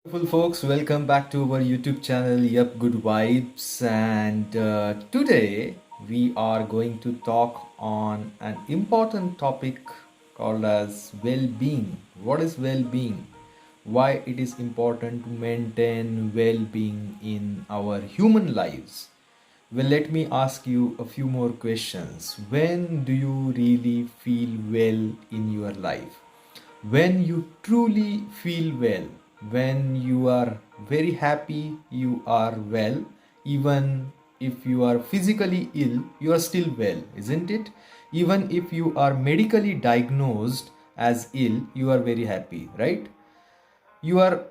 Beautiful folks, welcome back to our YouTube channel. Yep, good vibes. And today we are going to talk on an important topic called as well-being. What is well-being? Why it is important to maintain well-being in our human lives? Well, let me ask you a few more questions. When do you really feel well in your life? When you truly feel well, when you are very happy, you are well. Even if you are physically ill, you are still well, isn't it? Even if you are medically diagnosed as ill, you are very happy, right? You are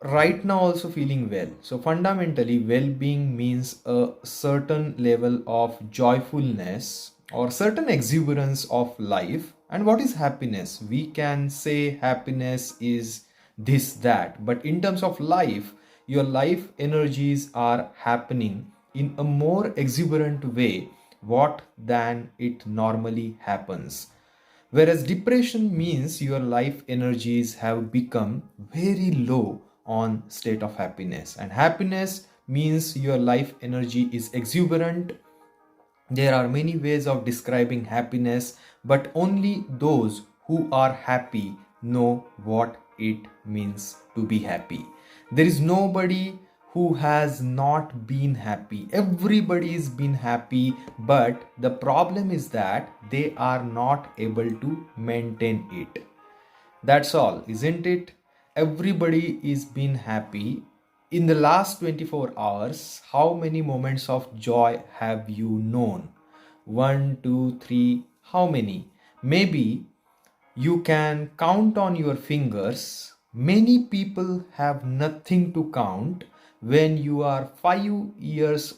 right now also feeling well. So fundamentally, well-being means a certain level of joyfulness or certain exuberance of life. And what is happiness? We can say happiness is this, that, but in terms of life, your life energies are happening in a more exuberant way what than it normally happens. Whereas depression means your life energies have become very low on state of happiness. And happiness means your life energy is exuberant. There are many ways of describing happiness, but only those who are happy know what it means to be happy. There is nobody who has not been happy. Everybody's been happy, but the problem is that they are not able to maintain it. That's all, isn't it? Everybody is been happy. In the last 24 hours, how many moments of joy have you known? One, two, three, how many? Maybe you can count on your fingers. Many people have nothing to count. When you are 5 years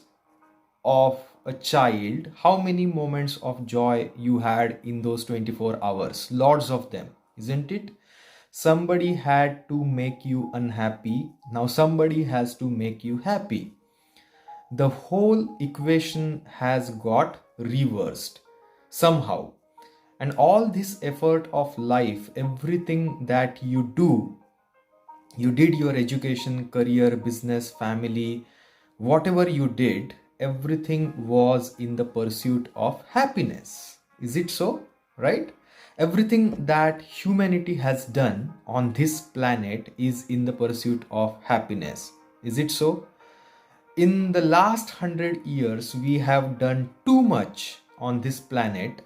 of a child, how many moments of joy you had in those 24 hours? Lots of them, isn't it? Somebody had to make you unhappy. Now somebody has to make you happy. The whole equation has got reversed somehow. And all this effort of life, everything that you did your education, career, business, family, whatever you did, everything was in the pursuit of happiness. Is it so? Right? Everything that humanity has done on this planet is in the pursuit of happiness. Is it so? In the last 100 years, we have done too much on this planet,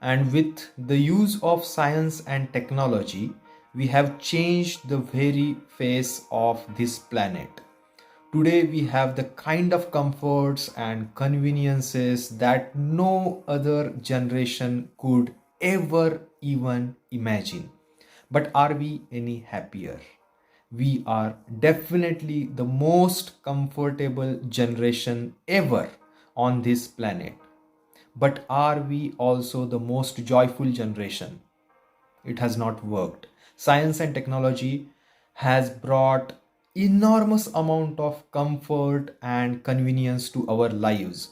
and with the use of science and technology, we have changed the very face of this planet. Today, we have the kind of comforts and conveniences that no other generation could ever even imagine. But are we any happier? We are definitely the most comfortable generation ever on this planet. But are we also the most joyful generation? It has not worked. Science and technology has brought enormous amount of comfort and convenience to our lives,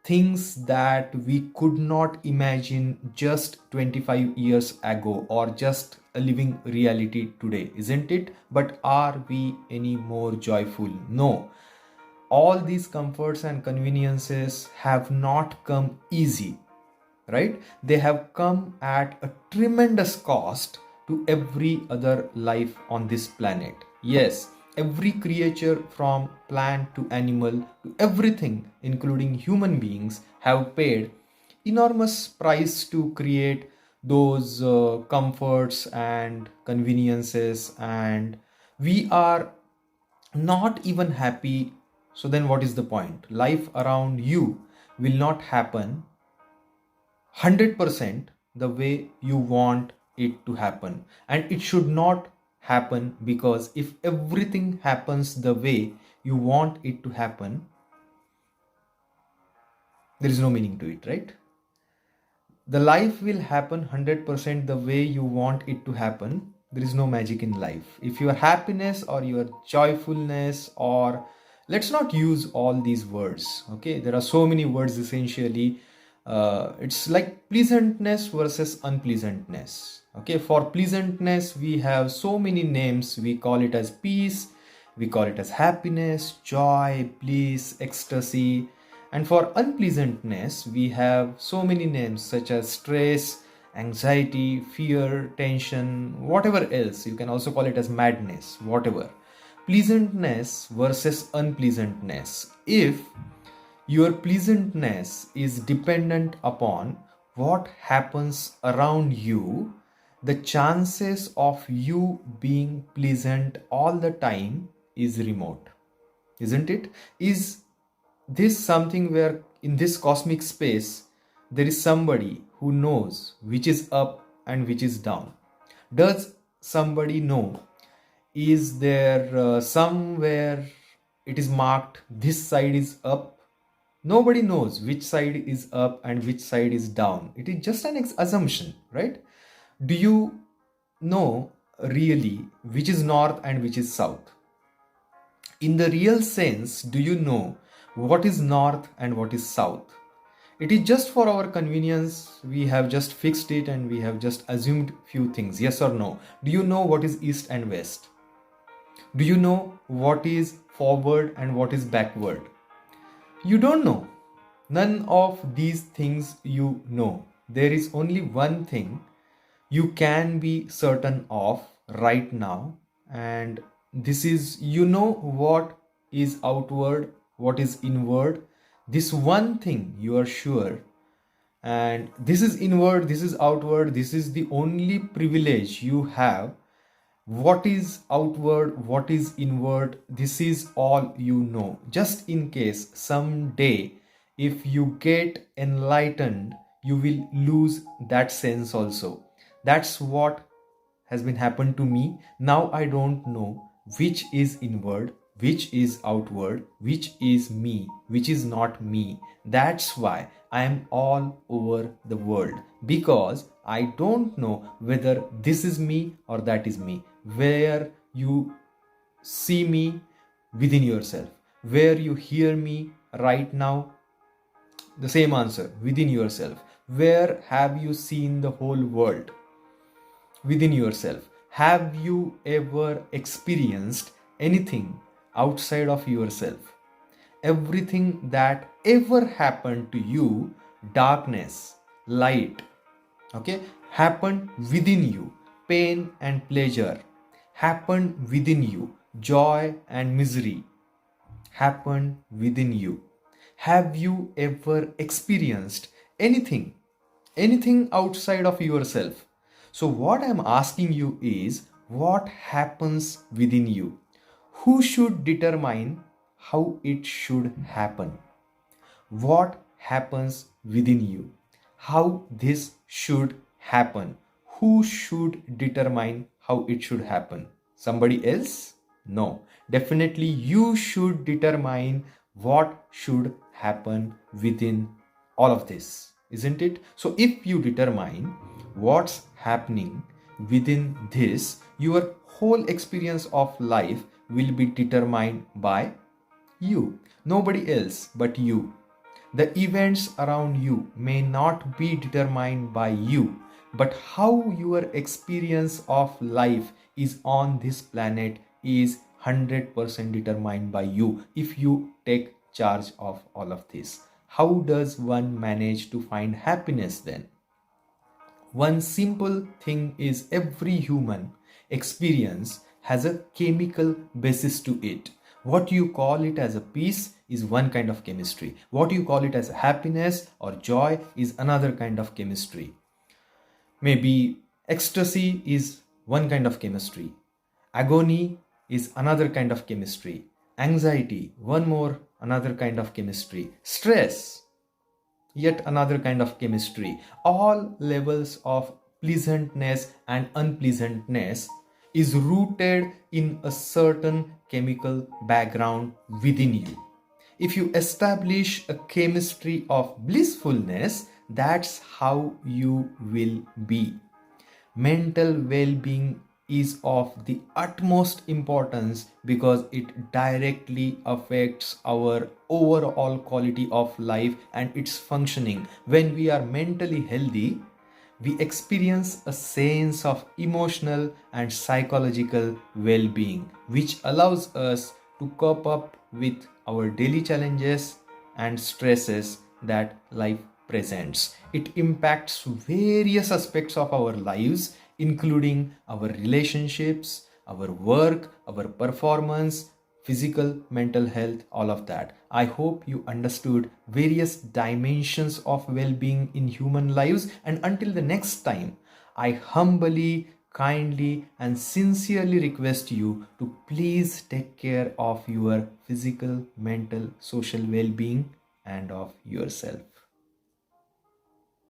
things that we could not imagine just 25 years ago or just a living reality today, isn't it? But are we any more joyful? No. All these comforts and conveniences have not come easy, right? They have come at a tremendous cost to every other life on this planet. Yes, every creature from plant to animal to everything, including human beings, have paid enormous price to create those comforts and conveniences, and we are not even happy. So then what is the point? Life around you will not happen 100% the way you want it to happen, and it should not happen, because if everything happens the way you want it to happen, there is no meaning to it, right? The life will happen 100% the way you want it to happen. There is no magic in life. If your happiness or your joyfulness, or let's not use all these words, okay, there are so many words essentially. It's like pleasantness versus unpleasantness. Okay, for pleasantness we have so many names. We call it as peace, We call it as happiness, joy, bliss, ecstasy. And for unpleasantness, we have so many names such as stress, anxiety, fear, tension, whatever else. You can also call it as madness, whatever. Pleasantness versus unpleasantness. If your pleasantness is dependent upon what happens around you, the chances of you being pleasant all the time is remote, isn't it? Is this something where in this cosmic space there is somebody who knows which is up and which is down? Does somebody know? Is there somewhere it is marked this side is up? Nobody knows which side is up and which side is down. It is just an assumption, right? Do you know really which is north and which is south? In the real sense, do you know what is north and what is south? It is just for our convenience. We have just fixed it and we have just assumed few things. Yes or no? Do you know what is east and west? Do you know what is forward and what is backward? You don't know. None of these things you know. There is only one thing you can be certain of right now, and this is, you know what is outward, what is inward. This one thing you are sure, and this is inward, this is outward, this is the only privilege you have. What is outward, what is inward, this is all you know. Just in case someday if you get enlightened, you will lose that sense also. That's what has been happened to me. Now I don't know which is inward, which is outward, which is me, which is not me. That's why I am all over the world, because I don't know whether this is me or that is me. Where you see me within yourself, where you hear me right now, the same answer, within yourself. Where have you seen the whole world? Within yourself. Have you ever experienced anything outside of yourself? Everything that ever happened to you, darkness, light, okay, happened within you. Pain and pleasure happened within you. Joy and misery happened within you. Have you ever experienced anything outside of yourself? So what I'm asking you is, what happens within you? Who should determine how it should happen? What happens within you? How this should happen? Who should determine how it should happen? Somebody else? No. Definitely you should determine what should happen within all of this, isn't it? So if you determine what's happening within this, your whole experience of life will be determined by you, nobody else but you. The events around you may not be determined by you, but how your experience of life is on this planet is 100% determined by you if you take charge of all of this. How does one manage to find happiness then? One simple thing is, every human experience has a chemical basis to it. What you call it as a peace is one kind of chemistry. What you call it as happiness or joy is another kind of chemistry. Maybe ecstasy is one kind of chemistry. Agony is another kind of chemistry. Anxiety, one more, another kind of chemistry. Stress, yet another kind of chemistry. All levels of pleasantness and unpleasantness is rooted in a certain chemical background within you. If you establish a chemistry of blissfulness, that's how you will be. Mental well-being is of the utmost importance because it directly affects our overall quality of life and its functioning. When we are mentally healthy, we experience a sense of emotional and psychological well being, which allows us to cope up with our daily challenges and stresses that life presents. It impacts various aspects of our lives, including our relationships, our work, our performance, physical, mental health, all of that. I hope you understood various dimensions of well being in human lives. And until the next time, I humbly, kindly, and sincerely request you to please take care of your physical, mental, social well being and of yourself.